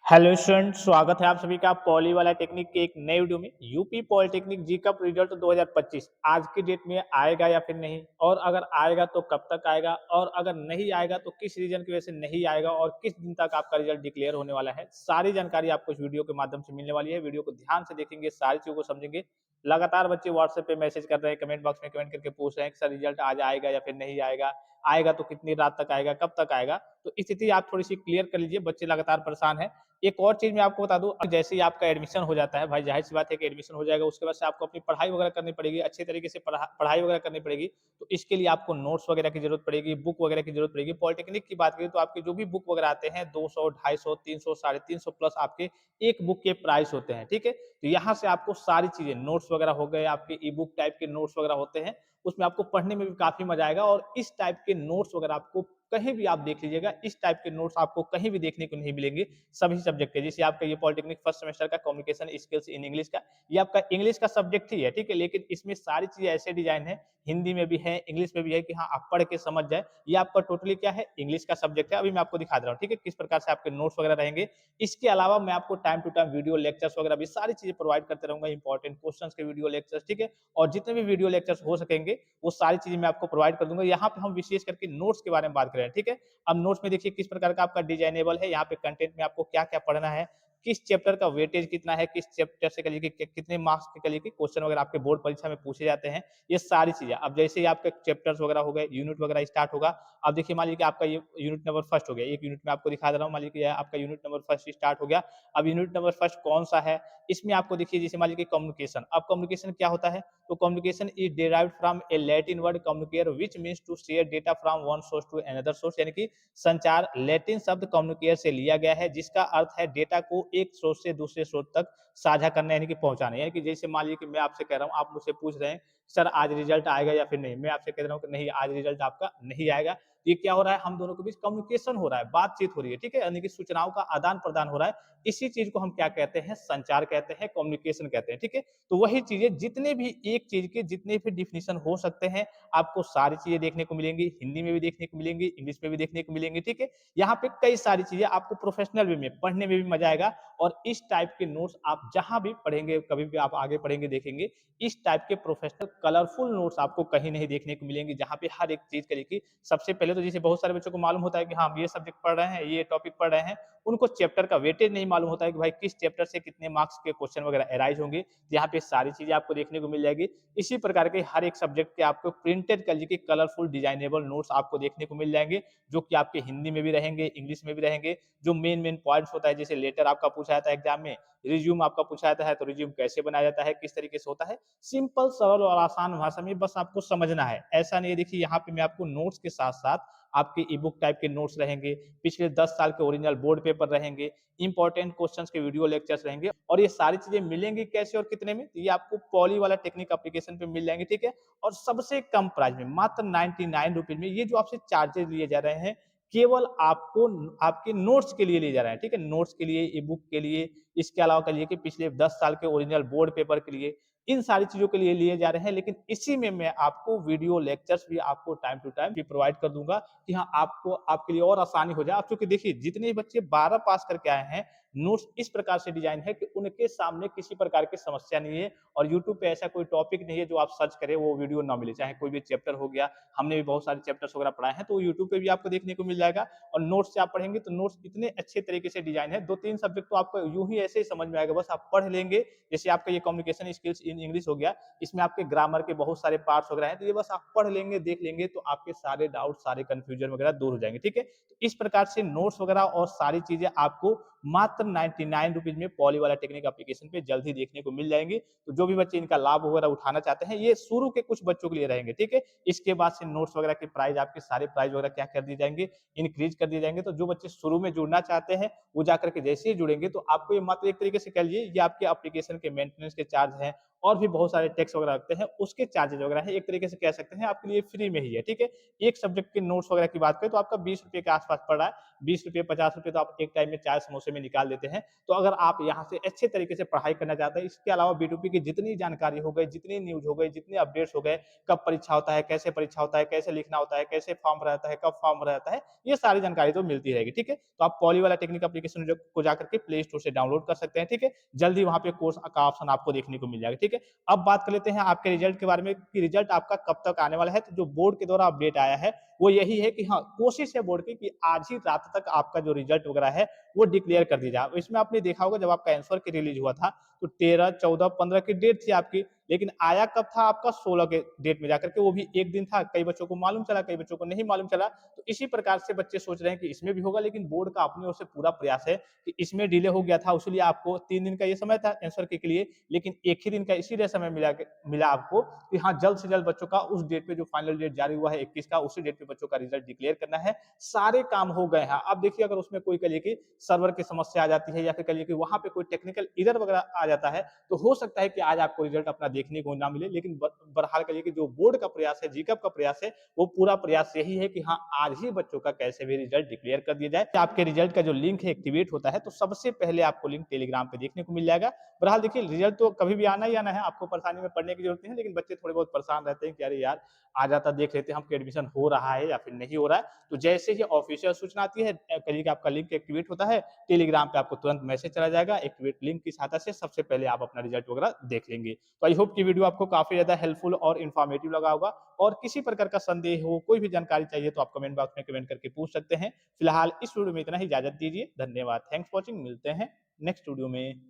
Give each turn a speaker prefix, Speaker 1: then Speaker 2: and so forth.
Speaker 1: Hello student, स्वागत है आप सभी का पॉली वाला टेक्निक के एक नए वीडियो में। यूपी पॉलिटेक्निक जी का रिजल्ट 2025 आज की डेट में आएगा या फिर नहीं, और अगर आएगा तो कब तक आएगा, और अगर नहीं आएगा तो किस रीजन की वजह से नहीं आएगा, और किस दिन तक आपका रिजल्ट डिक्लेयर होने वाला है। सारी जानकारी आपको इस वीडियो के माध्यम से मिलने वाली है। वीडियो को ध्यान से देखेंगे, सारी चीजों को समझेंगे। लगातार बच्चे व्हाट्सएप पे मैसेज कर रहे हैं, कमेंट बॉक्स में कमेंट करके पूछ रहे हैं कि सर रिजल्ट आज आएगा या फिर नहीं आएगा, आएगा तो कितनी रात तक आएगा, कब तक आएगा। तो स्थिति आप थोड़ी सी क्लियर कर लीजिए, बच्चे लगातार परेशान है। एक और चीज़ मैं आपको बता दूँ, जैसे ही आपका एडमिशन हो जाता है, भाई ज़ाहिर-सी बात है कि एडमिशन हो जाएगा, उसके बाद से आपको अपनी पढ़ाई वगैरह करनी पड़ेगी, अच्छे तरीके से पढ़ाई वगैरह करनी पड़ेगी। तो इसके लिए आपको नोट्स वगैरह की ज़रूरत पड़ेगी, बुक वगैरह की ज़रूरत पड़ेगी। पॉलिटेक्निक की बात करें तो आपके जो भी बुक वगैरह आते हैं 200, 250, 300, साढ़े 300 प्लस आपके एक बुक के प्राइस होते हैं, ठीक है? तो यहाँ से आपको सारी चीज़ें नोट्स वगैरह हो गए, आपके ई-बुक टाइप के नोट्स वगैरह होते हैं, उसमें आपको पढ़ने में भी काफ़ी मज़ा आएगा। और इस टाइप के नोट्स वगैरह आपको कहीं भी आप देख लीजिएगा, इस टाइप के नोट्स आपको कहीं भी देखने को नहीं मिलेंगे सभी सब्जेक्ट के। जैसे आपका ये पॉलिटेक्निक फर्स्ट सेमेस्टर का कम्युनिकेशन स्किल्स इन इंग्लिश का, ये आपका इंग्लिश का सब्जेक्ट ही है, ठीक है? लेकिन इसमें सारी चीज़ें ऐसे डिज़ाइन है, हिंदी में भी है, इंग्लिश में भी है कि हाँ, आप पढ़ के समझ जाएँ। ये आपका टोटली क्या है, इंग्लिश का सब्जेक्ट है। अभी मैं आपको दिखा दे रहा हूँ, ठीक है? किस प्रकार से आपके नोट्स वगैरह रहेंगे। इसके अलावा मैं आपको time to time video lectures वगैरह भी सारी चीज़ें प्रोवाइड करते रहूँगा, इंपॉर्टेंट क्वेश्चन्स के वीडियो लेक्चर्स, ठीक है? और जितने भी वीडियो लेक्चर्स हो सकेंगे, वो सारी चीज़ें मैं आपको प्रोवाइड कर दूँगा। यहाँ पे हम विशेष करके नोट्स के बारे में बात कर रहे हैं, ठीक है? अब नोट्स में देखिए किस प्रकार का आपका डिजाइनेबल है, यहाँ पे कंटेंट में आपको क्या-क्या पढ़ना है, किस चैप्टर का वेटेज कितना है, किस चैप्टर से करिए कि कितने मार्क्स के करिए कि क्वेश्चन वगैरह आपके बोर्ड परीक्षा में पूछे जाते हैं, ये सारी चीज़ें। अब जैसे ही आपके चैप्टर्स वगैरह हो गए, यूनिट वगैरह स्टार्ट होगा, अब देखिए मान लीजिए कि आपका ये यूनिट नंबर फर्स्ट हो गया, एक यूनिट में आपको दिखा दे रहा हूँ, मान लीजिए कि आपका यूनिट नंबर फर्स्ट स्टार्ट हो गया। अब यूनिट नंबर फर्स्ट कौन-सा है, इसमें आपको देखिए जैसे मान लीजिए कि कम्युनिकेशन, अब कम्युनिकेशन क्या होता है? तो communication is derived from a Latin word communicare which means to share data from one source to another source, यानी कि संचार लैटिन शब्द कम्युनिकेयर से लिया गया है, जिसका अर्थ है डेटा को एक स्रोत से दूसरे स्रोत तक साझा करना, यानी कि पहुंचाना। यानी कि जैसे मान लीजिए कि मैं आपसे कह रहा हूं, आप मुझसे पूछ रहे हैं सर आज रिजल्ट आएगा या फिर नहीं, मैं आपसे कह रहा हूं कि नहीं, आज रिजल्ट आपका नहीं आएगा। ये क्या हो रहा है, हम दोनों के बीच कम्युनिकेशन हो रहा है, बातचीत हो रही है, ठीक है? यानी कि सूचनाओं का आदान प्रदान हो रहा है। इसी चीज को हम क्या कहते हैं, संचार कहते हैं, कम्युनिकेशन कहते हैं, ठीक है? तो वही चीजें, जितने भी एक चीज के जितने भी डिफिनेशन हो सकते हैं, आपको सारी चीजें देखने को मिलेंगी, हिंदी में भी देखने को मिलेंगी, इंग्लिश में भी देखने को मिलेंगी, ठीक है? यहाँ पे कई सारी चीजें आपको प्रोफेशनल वे में पढ़ने में भी मजा आएगा। और इस टाइप के नोट्स आप जहां भी पढ़ेंगे, कभी भी आप आगे पढ़ेंगे देखेंगे, इस टाइप के प्रोफेशनल कलरफुल नोट्स आपको कहीं नहीं देखने को मिलेंगे, जहां पे हर एक चीज करिए। सबसे पहले तो जैसे बहुत सारे बच्चों को मालूम होता है कि हाँ, हम ये सब्जेक्ट पढ़ रहे हैं, ये टॉपिक पढ़ रहे हैं, उनको चैप्टर का वेटेज नहीं मालूम होता है कि भाई किस चैप्टर से कितने मार्क्स के क्वेश्चन वगैरह अराइज होंगे। यहाँ पे सारी चीजें आपको देखने को मिल जाएगी। इसी प्रकार के हर एक सब्जेक्ट के आपको प्रिंटेड कल के कलरफुल डिजाइनेबल नोट्स आपको देखने को मिल जाएंगे, जो कि आपके हिंदी में भी रहेंगे, इंग्लिश में भी रहेंगे। जो मेन पॉइंट्स होता है, जैसे लेटर आपका पूछा जाता है एग्जाम में, रिज्यूम आपका पूछा जाता है, तो रिज्यूम कैसे बनाया जाता है, किस तरीके से होता है, सिंपल सरल और आसान भाषा में बस आपको समझना है। ऐसा नहीं है, देखिए यहाँ पे मैं आपको नोट्स के साथ साथ आपके ई बुक टाइप के नोट्स रहेंगे, पिछले 10 साल के ओरिजिनल बोर्ड पेपर रहेंगे, इंपॉर्टेंट क्वेश्चंस के वीडियो लेक्चर्स रहेंगे। और ये सारी चीजें मिलेंगी कैसे और कितने में? तो ये आपको पॉली वाला टेक्निक एप्लीकेशन पे मिल जाएंगे, ठीक है? और सबसे कम प्राइस में, मात्र 99 रुपीज में, ये जो आपसे चार्जेस लिए जा रहे हैं, केवल आपको आपके नोट्स के लिए जा रहे हैं, ठीक है? नोट्स के लिए, ई बुक के लिए, इसके अलावा कहिए कि पिछले 10 साल के ओरिजिनल बोर्ड पेपर के लिए, इन सारी चीजों के लिए जा रहे हैं। लेकिन इसी में मैं आपको वीडियो लेक्चर्स भी आपको टाइम टू टाइम भी प्रोवाइड कर दूंगा कि हाँ, आपको आपके लिए और आसानी हो जाए। आप चूंकि देखिए जितने बच्चे 12 पास करके आए हैं, नोट्स इस प्रकार से डिजाइन है कि उनके सामने किसी प्रकार की समस्या नहीं है, और यूट्यूब पे ऐसा कोई टॉपिक नहीं है जो आप सर्च करें वो वीडियो ना मिले। चाहे कोई भी चैप्टर हो गया, हमने भी बहुत सारे चैप्टर्स वगैरह पढ़ाए हैं, तो यूट्यूब पे भी आपको देखने को मिल जाएगा। और नोट्स से आप पढ़ेंगे तो नोट्स इतने अच्छे तरीके से डिजाइन है, 2-3 सब्जेक्ट तो आपको यूं ही ऐसे ही समझ में आएगा, बस आप पढ़ लेंगे। जैसे आपका ये कम्युनिकेशन स्किल्स इन इंग्लिश हो गया, इसमें आपके ग्रामर के बहुत सारे पार्ट्स वगैरह हैं, तो ये बस आप पढ़ लेंगे, देख लेंगे, तो आपके सारे डाउट, सारे कंफ्यूजन वगैरह दूर हो जाएंगे, ठीक है? तो इस प्रकार से नोट्स वगैरह और सारी चीजें आपको मात्र 99 रुपीज में पॉली वाला टेक्निक एप्लीकेशन पे जल्द ही देखने को मिल जाएंगे। तो जो भी बच्चे इनका लाभ वगैरह उठाना चाहते हैं, ये शुरू के कुछ बच्चों के लिए रहेंगे, ठीक है? इसके बाद से नोट्स वगैरह के प्राइस, आपके सारे प्राइस वगैरह क्या कर दिए जाएंगे, इंक्रीज कर दिए जाएंगे। तो जो बच्चे शुरू में जुड़ना चाहते हैं, वो जाकर के जैसे ही जुड़ेंगे, तो आपको ये मात्र एक तरीके से कह लीजिए, ये आपके एप्लीकेशन के मेंटेनेंस के चार्ज हैं, और भी बहुत सारे टैक्स वगैरह लगते हैं, उसके चार्जेस वगैरह है, एक तरीके से कह सकते हैं आपके लिए फ्री में ही है, ठीक है? एक सब्जेक्ट के नोट्स वगैरह की बात करें तो आपका 20 रुपए के आसपास पड़ रहा है। ₹20 ₹50 तो आप एक टाइम में चाय समोसे में निकाल देते हैं। तो अगर आप यहाँ से अच्छे तरीके से पढ़ाई करना चाहते हैं, इसके अलावा B2P की जितनी जानकारी हो गई, जितनी न्यूज़ हो गई, जितने अपडेट्स हो गए, कब परीक्षा होता है, कैसे परीक्षा होता है, कैसे लिखना होता है, कैसे फॉर्म रहता है, कब फॉर्म रहता है, ये सारी जानकारी तो मिलती रहेगी, ठीक है? तो आप पॉली वाला टेक्निक एप्लीकेशन जो को जाकर के प्ले स्टोर से डाउनलोड कर सकते हैं, ठीक है? जल्दी वहाँ पे कोर्स का ऑप्शन आपको देखने को मिल जाएगा, ठीक है? अब बात कर लेते हैं आपके रिजल्ट के बारे में कि रिजल्ट आपका कब तक आने वाला है। तो जो बोर्ड के द्वारा अपडेट आया है, वो यही है कि हाँ, कोशिश है बोर्ड की कि आज ही रात तक आपका जो रिजल्ट वगैरह है, वो डिक्लेयर कर दिया जाए। इसमें आपने देखा होगा जब आपका आंसर की रिलीज़ हुआ था, तो 13, 14, 15 की डेट थी आपकी, लेकिन आया कब था आपका 16 के डेट में जाकर के, वो भी 1 दिन था। कई बच्चों को मालूम चला, कई बच्चों को नहीं मालूम चला। तो इसी प्रकार से बच्चे सोच रहे हैं कि इसमें भी होगा, लेकिन बोर्ड का अपनी ओर से पूरा प्रयास है कि इसमें डिले हो गया था, इसलिए आपको 3 दिन का ये समय था आंसर के लिए, लेकिन 1 ही दिन का इसीलिए समय मिला आपको कि हाँ, जल्द से जल्द बच्चों का उस डेट पे जो फाइनल डेट जारी हुआ है 21 का, उसी डेट पे बच्चों का रिजल्ट डिक्लेयर करना है। सारे काम हो गए हैं। अब देखिए अगर उसमें कोई कहिए कि सर्वर की समस्या आ जाती है या फिर कहिए कि वहाँ पे कोई टेक्निकल एरर वगैरह आ जाता है, तो हो सकता है कि आज आपको रिजल्ट अपना देखने को ना मिले। लेकिन बहरहाल कहिए कि जो बोर्ड का प्रयास है, जीकअप का प्रयास है, वो पूरा प्रयास यही है कि हाँ, आज ही बच्चों का कैसे भी रिजल्ट डिक्लेयर कर दिया जाए। आपके रिजल्ट का जो लिंक है एक्टिवेट होता है, तो सबसे पहले आपको लिंक टेलीग्राम पे देखने को मिल जाएगा। बहरहाल देखिए रिजल्ट तो कभी भी आना ही आना है, आपको परेशानी में पड़ने की जरूरत नहीं है, लेकिन बच्चे थोड़े बहुत परेशान रहते हैं कि अरे यार, आ जाता देख लेते हम कि एडमिशन हो रहा है या फिर नहीं हो रहा है। तो जैसे ही ऑफिशियल सूचना आती है, कहिए कि आपका लिंक एक्टिवेट होता है, टेलीग्राम पे आपको तुरंत मैसेज चला जाएगा, एक्टिवेट लिंक की सहायता से सबसे पहले आप अपना रिजल्ट वगैरह देख लेंगे। तो आई होप कि वीडियो आपको काफ़ी ज़्यादा हेल्पफुल और इन्फॉर्मेटिव लगा होगा, और किसी प्रकार का संदेह हो, कोई भी जानकारी चाहिए तो आप कमेंट बॉक्स में कमेंट करके पूछ सकते हैं। फिलहाल इस वीडियो में इतना ही, इजाज़त दीजिए। धन्यवाद। Thanks for watching. मिलते हैं नेक्स्ट वीडियो में।